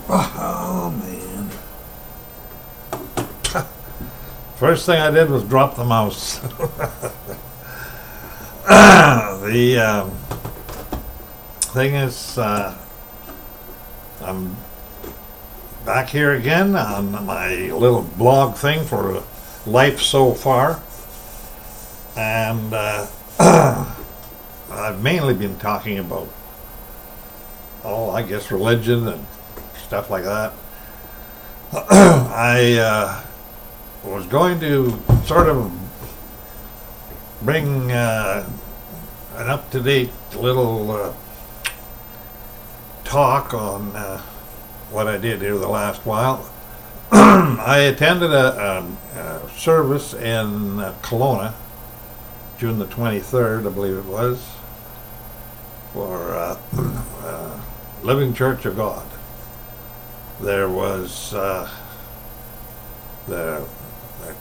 Oh, man. First thing I did was drop the mouse. The thing is, I'm back here again on my little blog thing for life so far. And I've mainly been talking about, I guess religion and stuff like that. I was going to sort of bring an up-to-date little talk on what I did here the last while. I attended a service in Kelowna, June the 23rd, I believe it was, for Living Church of God. There was their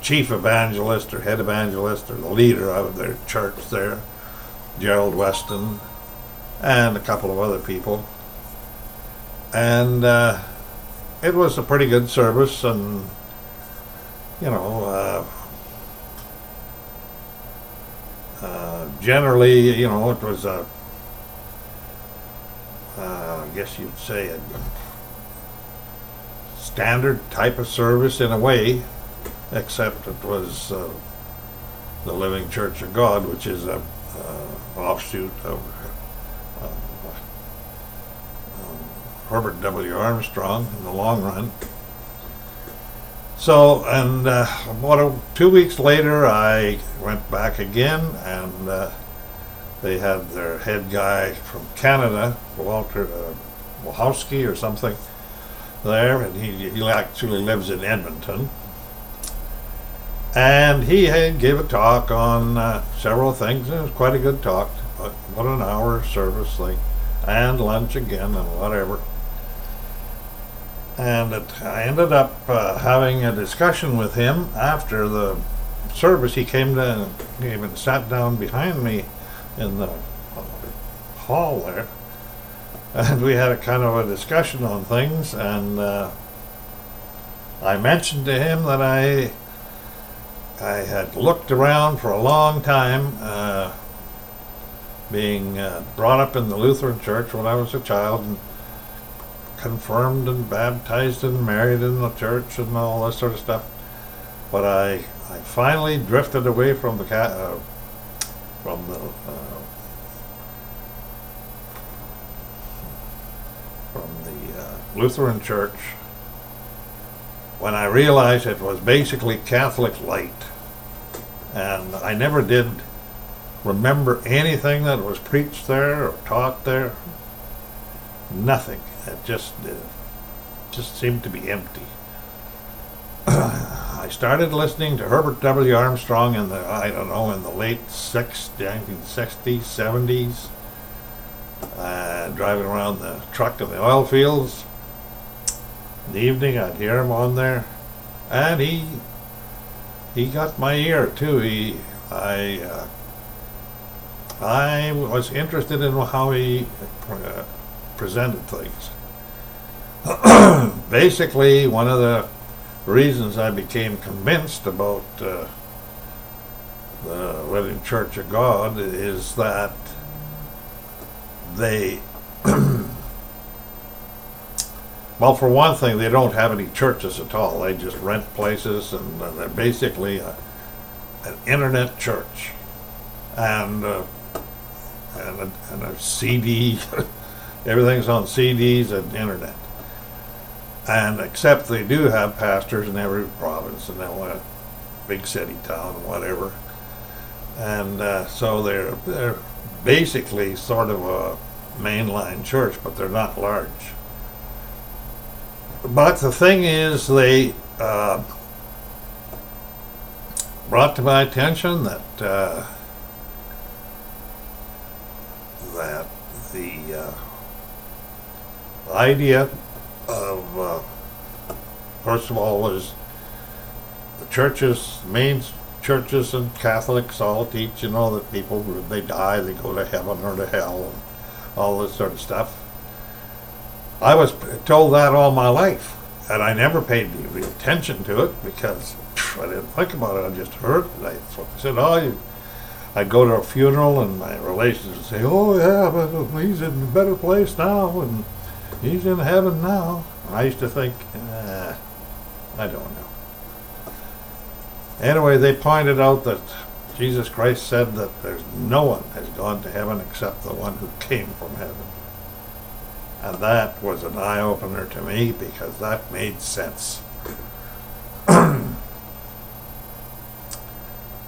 chief evangelist or head evangelist or the leader of their church there, Gerald Weston, and a couple of other people. And it was a pretty good service, and generally, it was I guess you'd say a standard type of service in a way, except it was the Living Church of God, which is a offshoot of Herbert W. Armstrong in the long run. So, and about 2 weeks later, I went back again, and they had their head guy from Canada, Walter Wachowski or something, there, and he actually lives in Edmonton. And he gave a talk on several things, and it was quite a good talk, about an hour service thing, and lunch again and whatever. And I ended up having a discussion with him after the service. He came down, he even sat down behind me in the hall there, and we had a kind of a discussion on things. And I mentioned to him that I had looked around for a long time, being brought up in the Lutheran Church when I was a child, and confirmed and baptized and married in the church and all that sort of stuff. But I finally drifted away from the Lutheran Church when I realized it was basically Catholic light, and I never did remember anything that was preached there or taught there. Nothing. It just seemed to be empty. I started listening to Herbert W. Armstrong in the late 1960s, 70s, driving around the truck in the oil fields. In the evening, I'd hear him on there, and he got my ear too. I was interested in how he presented things. Basically, one of the reasons I became convinced about the Living Church of God is that they well, for one thing, they don't have any churches at all. They just rent places, and they're basically an internet church, and a CD. Everything's on CDs and internet. And except they do have pastors in every province and a big city town, whatever. And so they're basically sort of a mainline church, but they're not large. But the thing is, they brought to my attention that the idea of, first of all, was the churches, main churches and Catholics all teach, that people, when they die, they go to heaven or to hell and all this sort of stuff. I was told that all my life, and I never paid any real attention to it because I didn't think about it. I just heard it. That's what they said. I'd go to a funeral, and my relations would say, "Oh yeah, but he's in a better place now, and he's in heaven now." And I used to think, I don't know. Anyway, they pointed out that Jesus Christ said that there's no one has gone to heaven except the one who came from heaven. And that was an eye-opener to me because that made sense.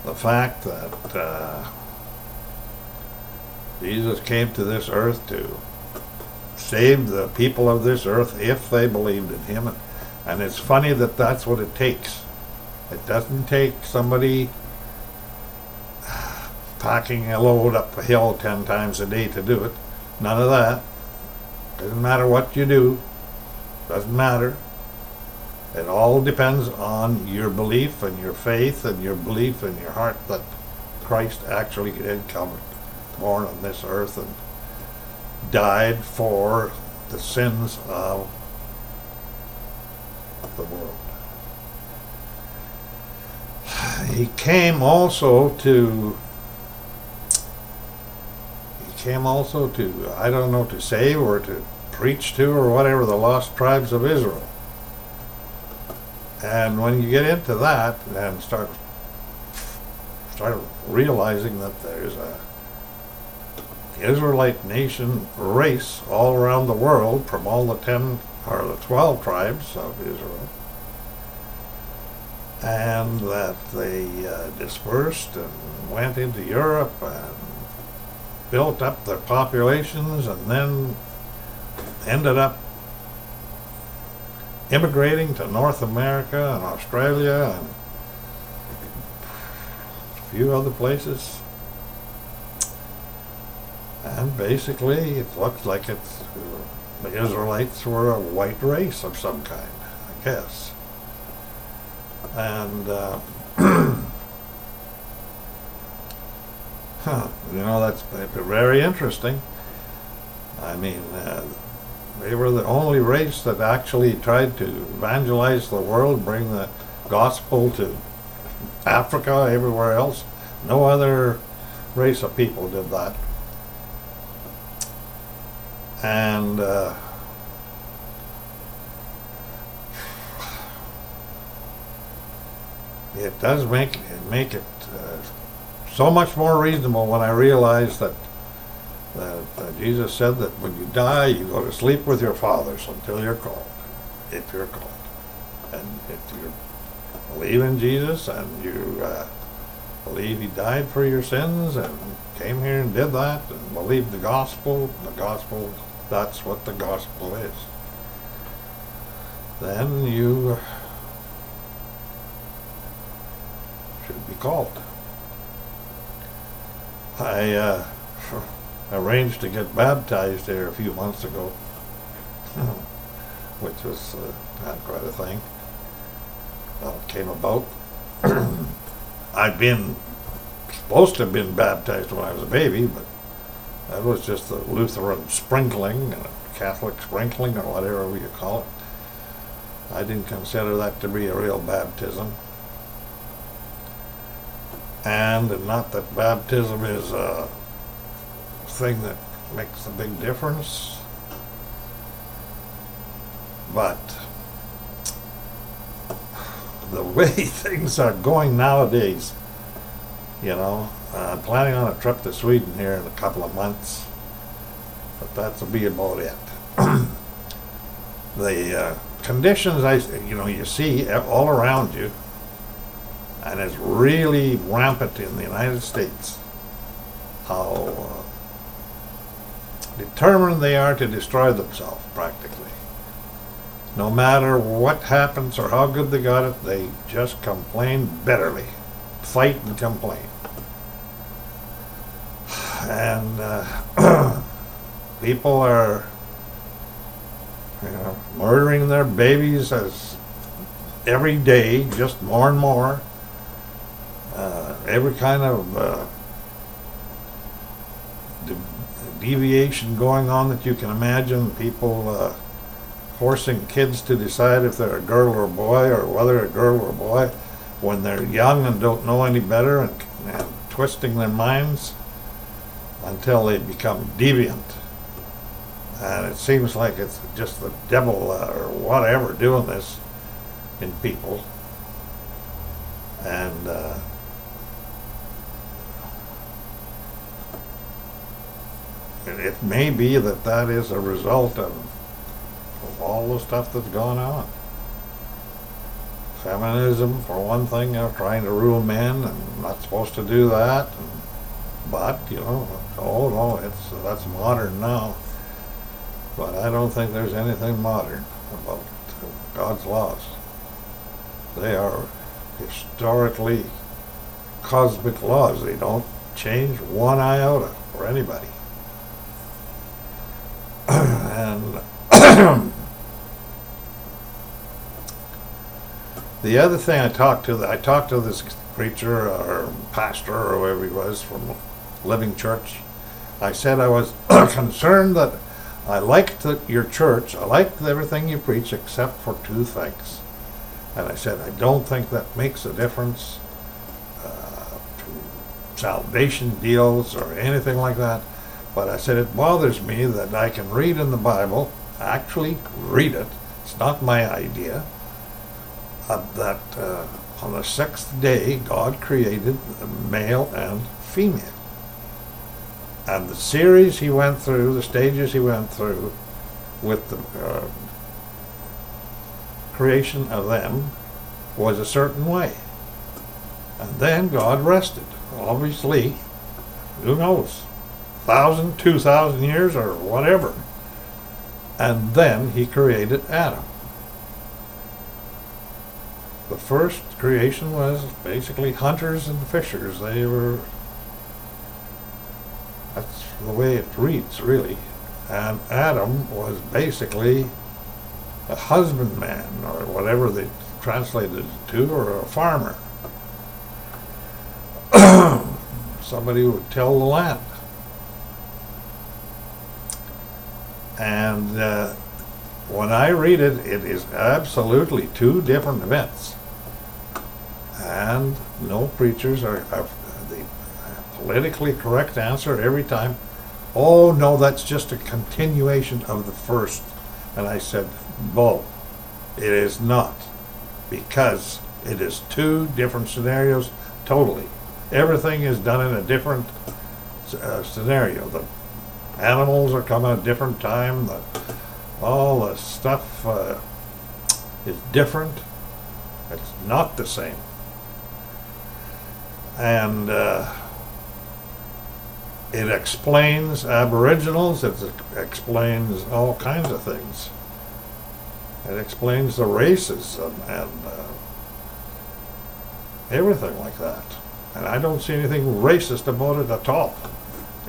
The fact that Jesus came to this earth to save the people of this earth if they believed in him. And it's funny that that's what it takes. It doesn't take somebody packing a load up a hill 10 times a day to do it. None of that. Doesn't matter what you do. Doesn't matter. It all depends on your belief and your faith and your belief in your heart that Christ actually did come, born on this earth and died for the sins of the world. He came also to, I don't know, to save or to preach to or whatever the lost tribes of Israel. And when you get into that and start realizing that there's a Israelite nation race all around the world from all the 10 or the 12 tribes of Israel, and that they dispersed and went into Europe and built up their populations and then ended up immigrating to North America and Australia and a few other places. And basically it looks like the Israelites were a white race of some kind, I guess. And that's very interesting. I mean, they were the only race that actually tried to evangelize the world, bring the gospel to Africa, everywhere else. No other race of people did that. And it does make it so much more reasonable when I realize that Jesus said that when you die, you go to sleep with your fathers until you're called, if you're called. And if you believe in Jesus and you believe he died for your sins and came here and did that and believed the gospel, that's what the gospel is, then you should be called. I arranged to get baptized there a few months ago, which was not quite a thing. Well, it came about. I'd been supposed to have been baptized when I was a baby, but that was just the Lutheran sprinkling, Catholic sprinkling, or whatever you call it. I didn't consider that to be a real baptism. And not that baptism is a thing that makes a big difference, but the way things are going nowadays, I'm planning on a trip to Sweden here in a couple of months, but that'll be about it. The conditions you see all around you, and it's really rampant in the United States, how determined they are to destroy themselves, practically. No matter what happens or how good they got it, they just complain bitterly, fight and complain. And people are murdering their babies as every day, just more and more. Every kind of deviation going on that you can imagine. People forcing kids to decide if they're a girl or a boy, or whether a girl or a boy, when they're young and don't know any better, and twisting their minds until they become deviant. And it seems like it's just the devil or whatever doing this in people. And it may be that that is a result of all the stuff that's gone on. Feminism, for one thing, trying to rule men, and not supposed to do that. But, oh no, that's modern now. But I don't think there's anything modern about God's laws. They are historically cosmic laws. They don't change one iota for anybody. And the other thing I talked to this preacher or pastor or whoever he was from Living Church. I said I was concerned that I liked your church. I liked everything you preach except for two things. And I said, I don't think that makes a difference to salvation deals or anything like that. But I said, it bothers me that I can read in the Bible, actually read it, it's not my idea, that on the sixth day God created male and female. And the series he went through, the stages he went through with the creation of them was a certain way. And then God rested. Obviously, who knows, 1,000, 2,000 years or whatever. And then he created Adam. The first creation was basically hunters and fishers. That's the way it reads, really. And Adam was basically a husbandman, or whatever they translated it to, or a farmer. Somebody who would till the land. And when I read it, it is absolutely two different events. And no preachers are the politically correct answer every time. Oh no, that's just a continuation of the first. And I said, bull. It is not, because it is two different scenarios totally. Everything is done in a different scenario. The animals are coming at a different time. All the stuff is different. It's not the same. And it explains aboriginals. It explains all kinds of things. It explains the races and everything like that. And I don't see anything racist about it at all.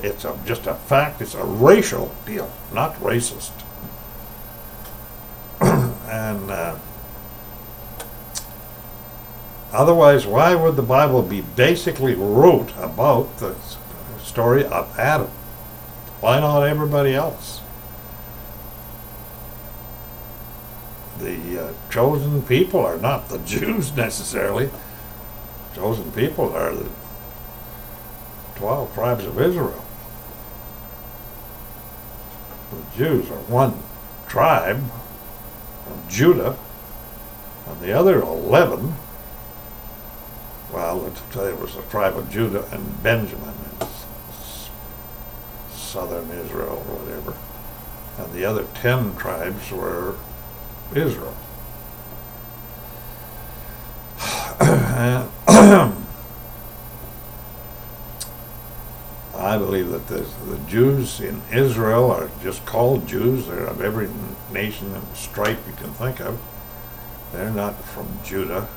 It's just a fact. It's a racial deal, not racist. And otherwise, why would the Bible be basically wrote about the story of Adam? Why not everybody else? The chosen people are not the Jews necessarily. Chosen people are the 12 tribes of Israel. The Jews are one tribe of Judah, and the other 11, well, it was the tribe of Judah and Benjamin in southern Israel or whatever, and the other 10 tribes were Israel. I believe that the Jews in Israel are just called Jews. They're of every nation and stripe you can think of. They're not from Judah.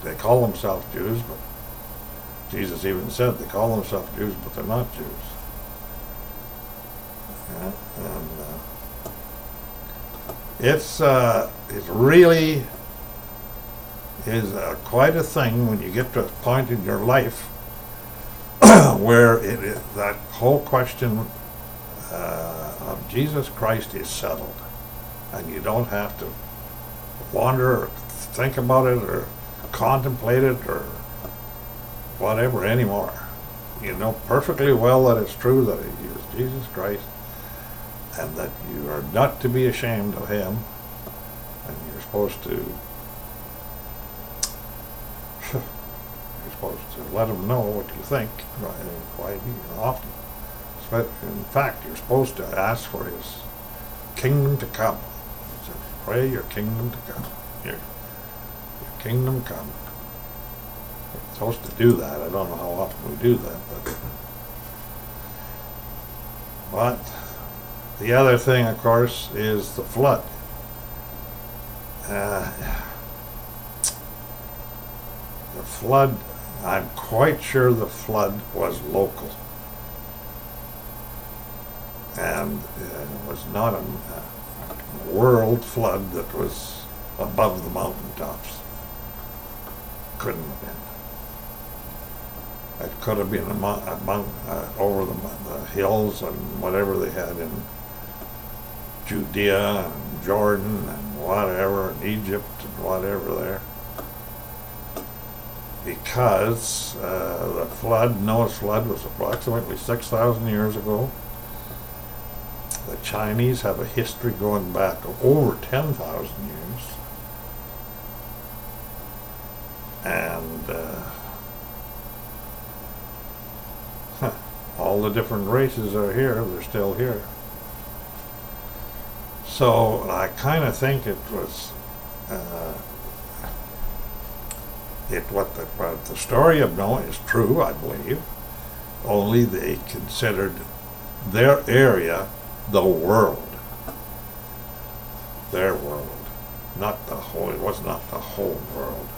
They call themselves Jews, but Jesus even said they call themselves Jews, but they're not Jews. Yeah, and it really is quite a thing when you get to a point in your life where that whole question of Jesus Christ is settled. And you don't have to wonder or think about it or contemplate it or whatever anymore. You know perfectly well that it's true that he is Jesus Christ and that you are not to be ashamed of him, and you're supposed to let him know what you think, quite often. In fact, you're supposed to ask for his kingdom to come. It says, pray your kingdom to come. Your kingdom come. We're supposed to do that. I don't know how often we do that, but the other thing, of course, is the flood. The flood, I'm quite sure the flood was local. And it was not a world flood that was above the mountaintops. Couldn't have been. It could have been over the hills and whatever they had in Judea and Jordan and whatever, and Egypt and whatever there. Because the flood, Noah's flood, was approximately 6,000 years ago. The Chinese have a history going back over 10,000 years. And all the different races are here, they're still here. So I kind of think it was what the story of Noah is true, I believe. Only they considered their area the world. Their world. Not the whole, it was not the whole world,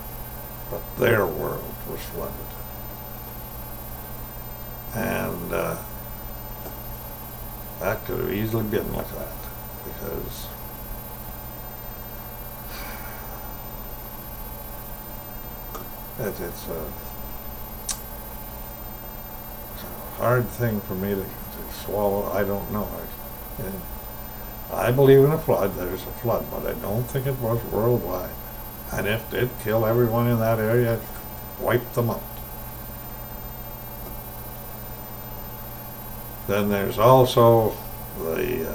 but their world was flooded. And that could have easily been like that, because it's a hard thing for me to swallow. I don't know. I believe in a flood. There's a flood, but I don't think it was worldwide. And if it did kill everyone in that area, wipe them out. Then there's also the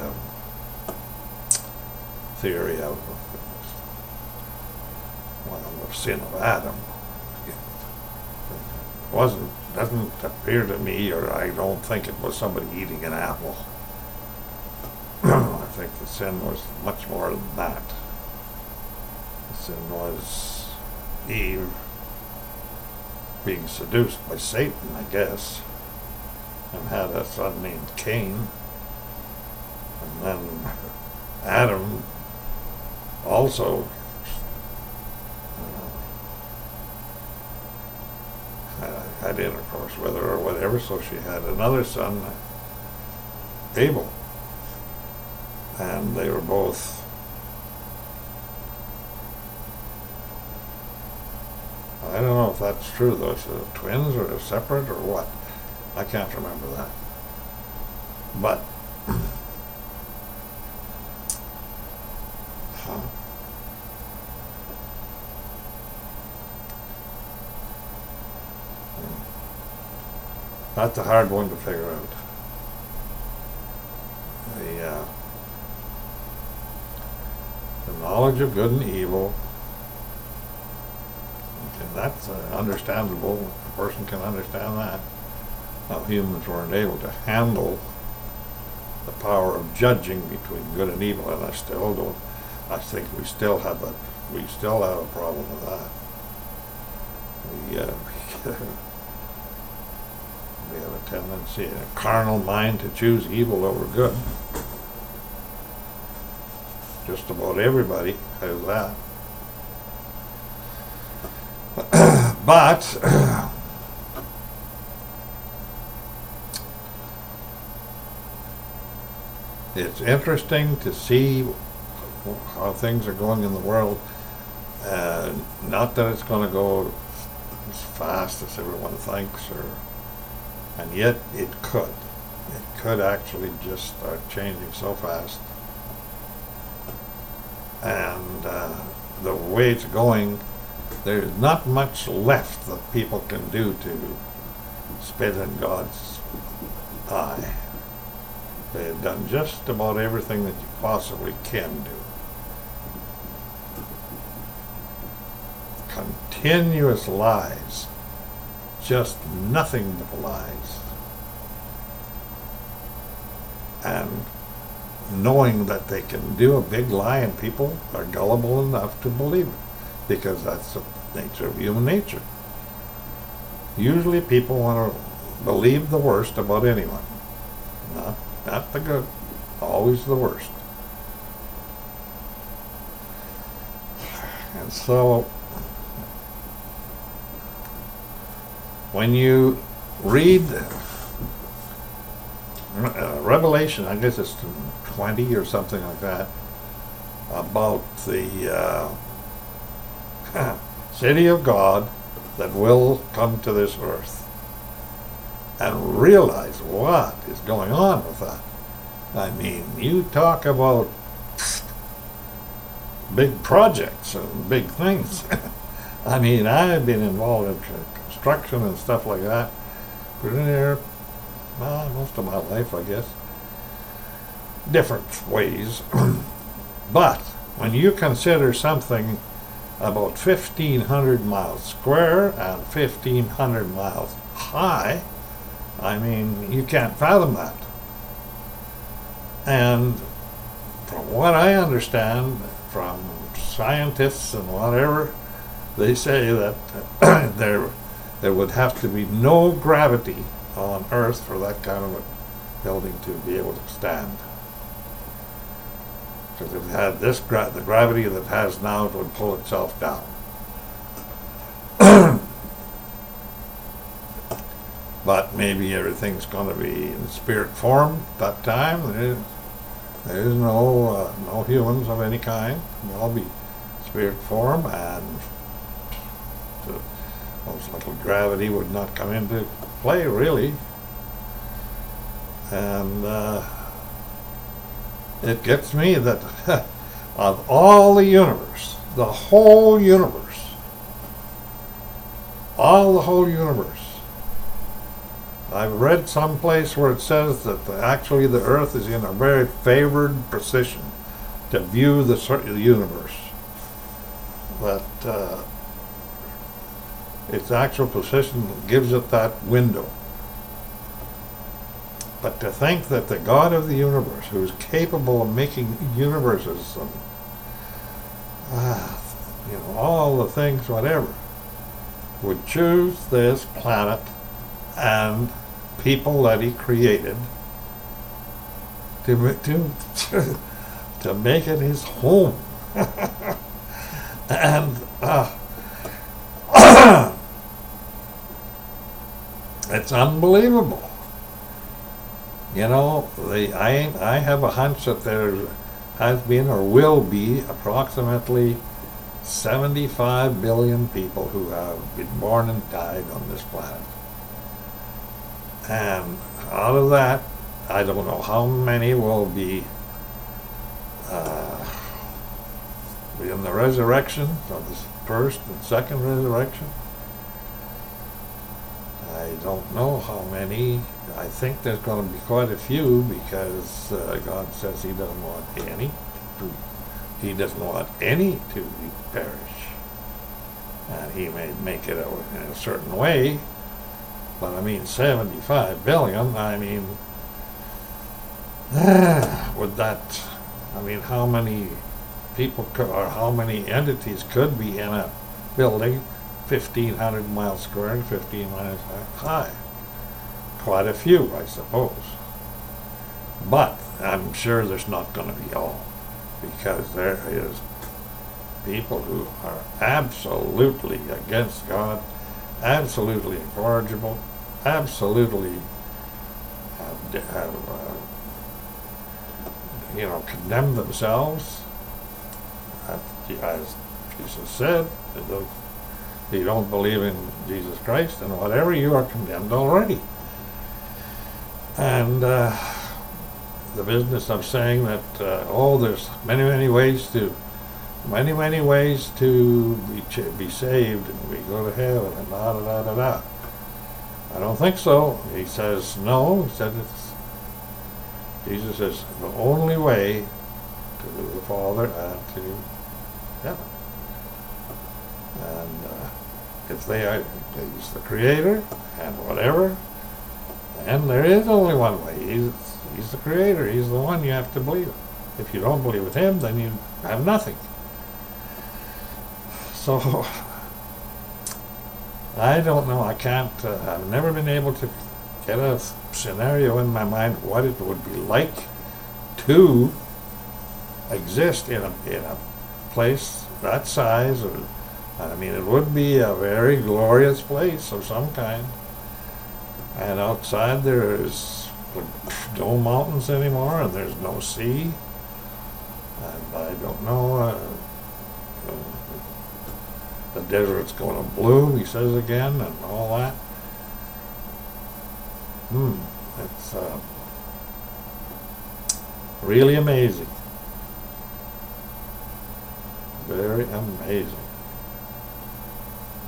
theory of the sin of Adam. Doesn't appear to me, or I don't think it was somebody eating an apple. I think the sin was much more than that. The sin was Eve being seduced by Satan, I guess, and had a son named Cain. And then Adam also had intercourse with her or whatever, so she had another son, Abel. And they were both I don't know if that's true though. Is it twins or separate or what? I can't remember that. But that's a hard one to figure out. The knowledge of good and evil, and that's understandable. A person can understand that. Now, humans weren't able to handle the power of judging between good and evil, and I still don't. I think we still have a problem with that. We have a tendency, a carnal mind, to choose evil over good. Just about everybody has that. But it's interesting to see how things are going in the world. Not that it's going to go as fast as everyone thinks, and yet it could. it could actually just start changing so fast. And the way it's going, there's not much left that people can do to spit in God's eye. They have done just about everything that you possibly can do. Continuous lies. Just nothing but lies. And knowing that they can do a big lie and people are gullible enough to believe it, because that's the nature of human nature. Usually people want to believe the worst about anyone. Not the good, always the worst. And so, when you read Revelation, I guess it's 20 or something like that, about the city of God that will come to this earth, and realize what is going on with that. I mean, you talk about big projects and big things. I mean, I've been involved in construction and stuff like that for most of my life, I guess. Different ways. But when you consider something about 1,500 miles square and 1,500 miles high, I mean, you can't fathom that. And from what I understand from scientists and whatever, they say that there would have to be no gravity on Earth for that kind of a building to be able to stand. Because if it had the gravity that it has now, it would pull itself down. But maybe everything's going to be in spirit form at that time. There's no humans of any kind. They'll all be spirit form, and most likely gravity would not come into play, really. And it gets me that of all the universe, the whole universe, the whole universe, I've read someplace where it says that actually the Earth is in a very favored position to view the universe. That its actual position gives it that window. But to think that the God of the universe, who is capable of making universes and all the things, whatever, would choose this planet and people that he created to make it his home. And it's unbelievable. I have a hunch that there has been or will be approximately 75 billion people who have been born and died on this planet. And out of that, I don't know how many will be in the resurrection, of the first and second resurrection. I don't know how many. I think there's going to be quite a few, because God says He doesn't want any to perish, and He may make it in a certain way. But I mean, 75 billion. I mean, would that? I mean, how many people or how many entities could be in a building 1,500 miles square and 15 miles high? Quite a few, I suppose. But I'm sure there's not going to be all, because there is people who are absolutely against God, absolutely incorrigible, absolutely condemn themselves. As Jesus said, if you don't believe in Jesus Christ and whatever, you are condemned already. And the business of saying that, there's many ways to be saved and we go to heaven and da da da da da. I don't think so. He says no. He said Jesus says the only way to the Father and to heaven. And if he's the Creator and whatever, and there is only one way. He's the Creator. He's the one you have to believe. If you don't believe with him, then you have nothing. So I don't know. I can't. I've never been able to get a scenario in my mind what it would be like to exist in a place that size. I mean, it would be a very glorious place of some kind. And outside there's no mountains anymore, and there's no sea. And I don't know. The desert's going to bloom, he says again, and all that. It's really amazing. Very amazing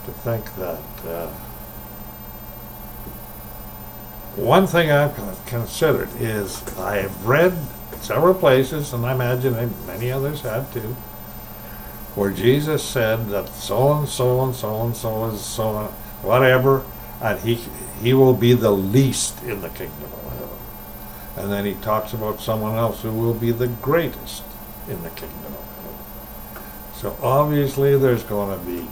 to think that. One thing I've considered is I've read several places, and I imagine many others have too, where Jesus said that so and so and so and so is so whatever, and he will be the least in the kingdom of heaven. And then he talks about someone else who will be the greatest in the kingdom of heaven. So obviously there's going to be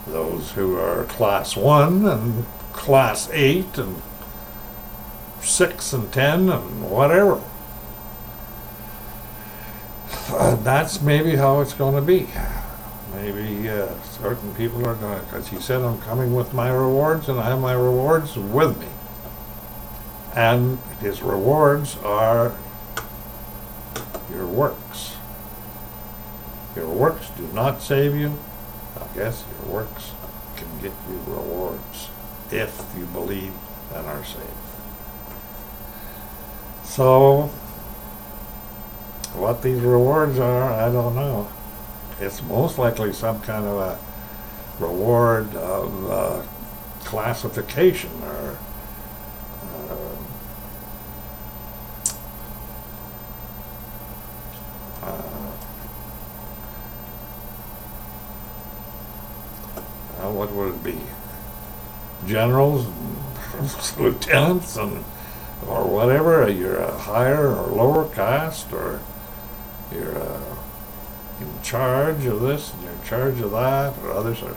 those who are class 1 and class 8 and 6 and 10 and whatever. That's maybe how it's going to be. Maybe certain people are going to, because he said, I'm coming with my rewards, and I have my rewards with me. And his rewards are your works. Your works do not save you. I guess your works can get you rewards if you believe and are saved. So, what these rewards are, I don't know. It's most likely some kind of a reward of classification or what would it be? Generals, lieutenants, and or whatever. You're a higher or lower caste, or you're in charge of this and you're in charge of that, or others are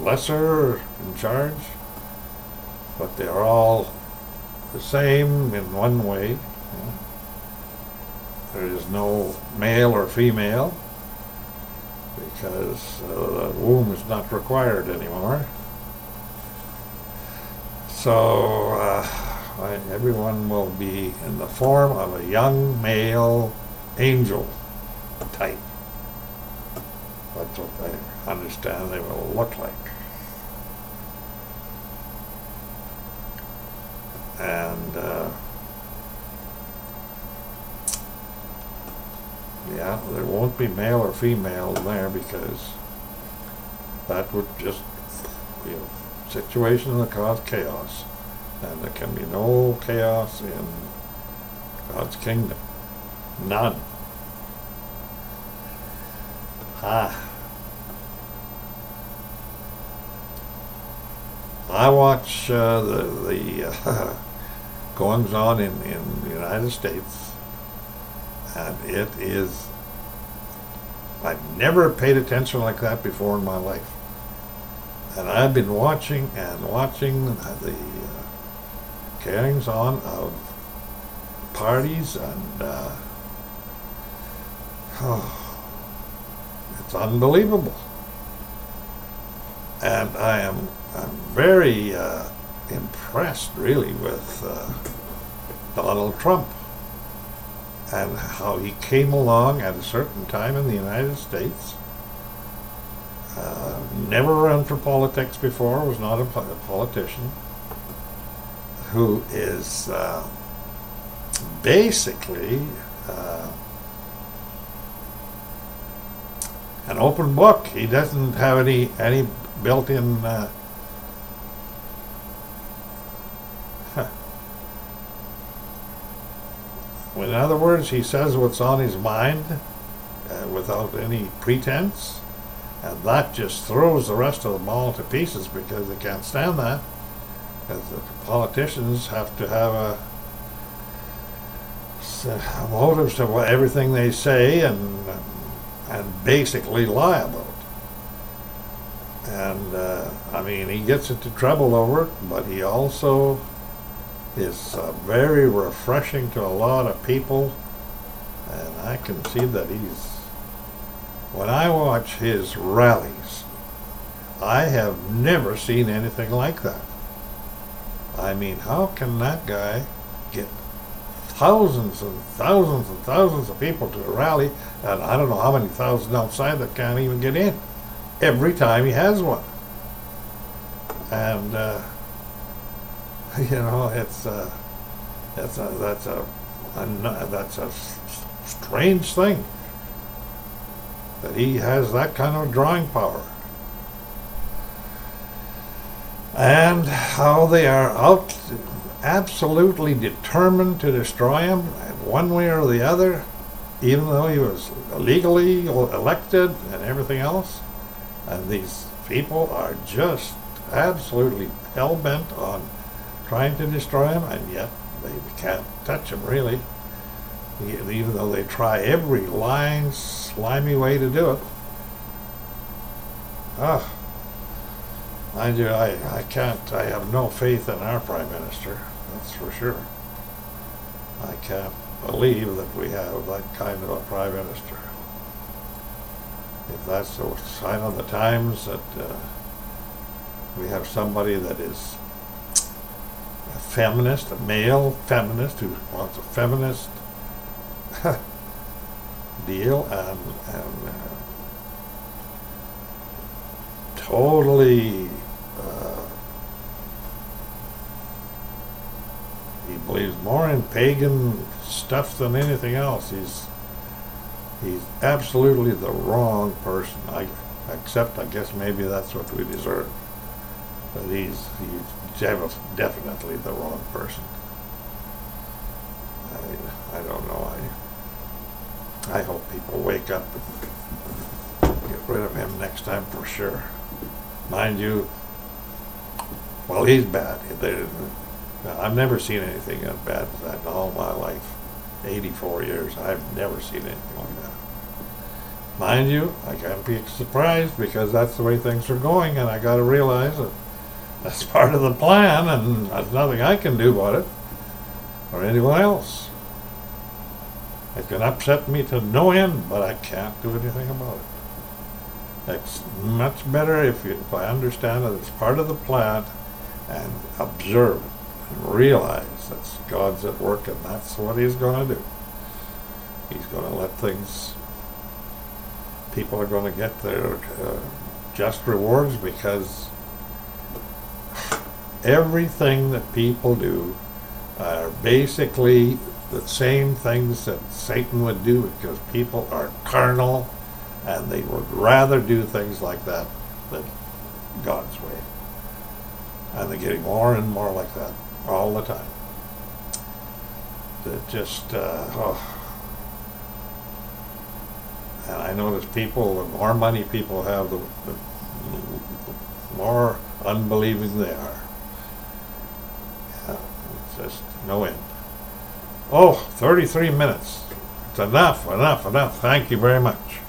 lesser in charge, but they are all the same in one way. There is no male or female because the womb is not required anymore. So everyone will be in the form of a young male angel type. That's what they understand they will look like. And yeah, there won't be male or female there because that would just be a situation that cause chaos. And there can be no chaos in God's kingdom. None. I watch the goings on in the United States, and it is, I've never paid attention like that before in my life. And I've been watching the carryings on of parties, and it's unbelievable. And I'm very impressed, really, with Donald Trump and how he came along at a certain time in the United States. Never run for politics before, was not a politician. who is basically an open book. He doesn't have any built-in in other words, he says what's on his mind without any pretense, and that just throws the rest of them all to pieces because they can't stand that. Because the politicians have to have a motives to everything they say and basically lie about it. And I mean, he gets into trouble over it, but he also is very refreshing to a lot of people, and I can see that when I watch his rallies, I have never seen anything like that. I mean, how can that guy get thousands and thousands and thousands of people to a rally, and I don't know how many thousands outside that can't even get in every time he has one? And you know, that's a strange thing that he has that kind of drawing power, and how they are out absolutely determined to destroy him one way or the other, even though he was legally elected and everything else. And these people are just absolutely hell-bent on trying to destroy him, and yet they can't touch him, really, even though they try every lying, slimy way to do it. Mind you, I have no faith in our Prime Minister, that's for sure. I can't believe that we have that kind of a Prime Minister. If that's the sign of the times, that we have somebody that is a feminist, a male feminist who wants a feminist deal, and totally he believes more in pagan stuff than anything else. He's absolutely the wrong person. Except I guess maybe that's what we deserve. But he's definitely the wrong person. I don't know. I hope people wake up and get rid of him next time for sure. Mind you, well, he's bad. I've never seen anything as bad as that in all my life. 84 years, I've never seen anything like that. Mind you, I can't be surprised because that's the way things are going, and I got to realize that that's part of the plan, and there's nothing I can do about it, or anyone else. It can upset me to no end, but I can't do anything about it. It's much better if I understand that it's part of the plan and observe it and realize that God's at work, and that's what he's going to do. He's going to let things, people are going to get their just rewards, because everything that people do are basically the same things that Satan would do, because people are carnal and they would rather do things like that than God's way. And they're getting more and more like that all the time. That just, And I notice people, the more money people have, the more unbelieving they are. Yeah, it's just no end. 33 minutes. It's enough. Thank you very much.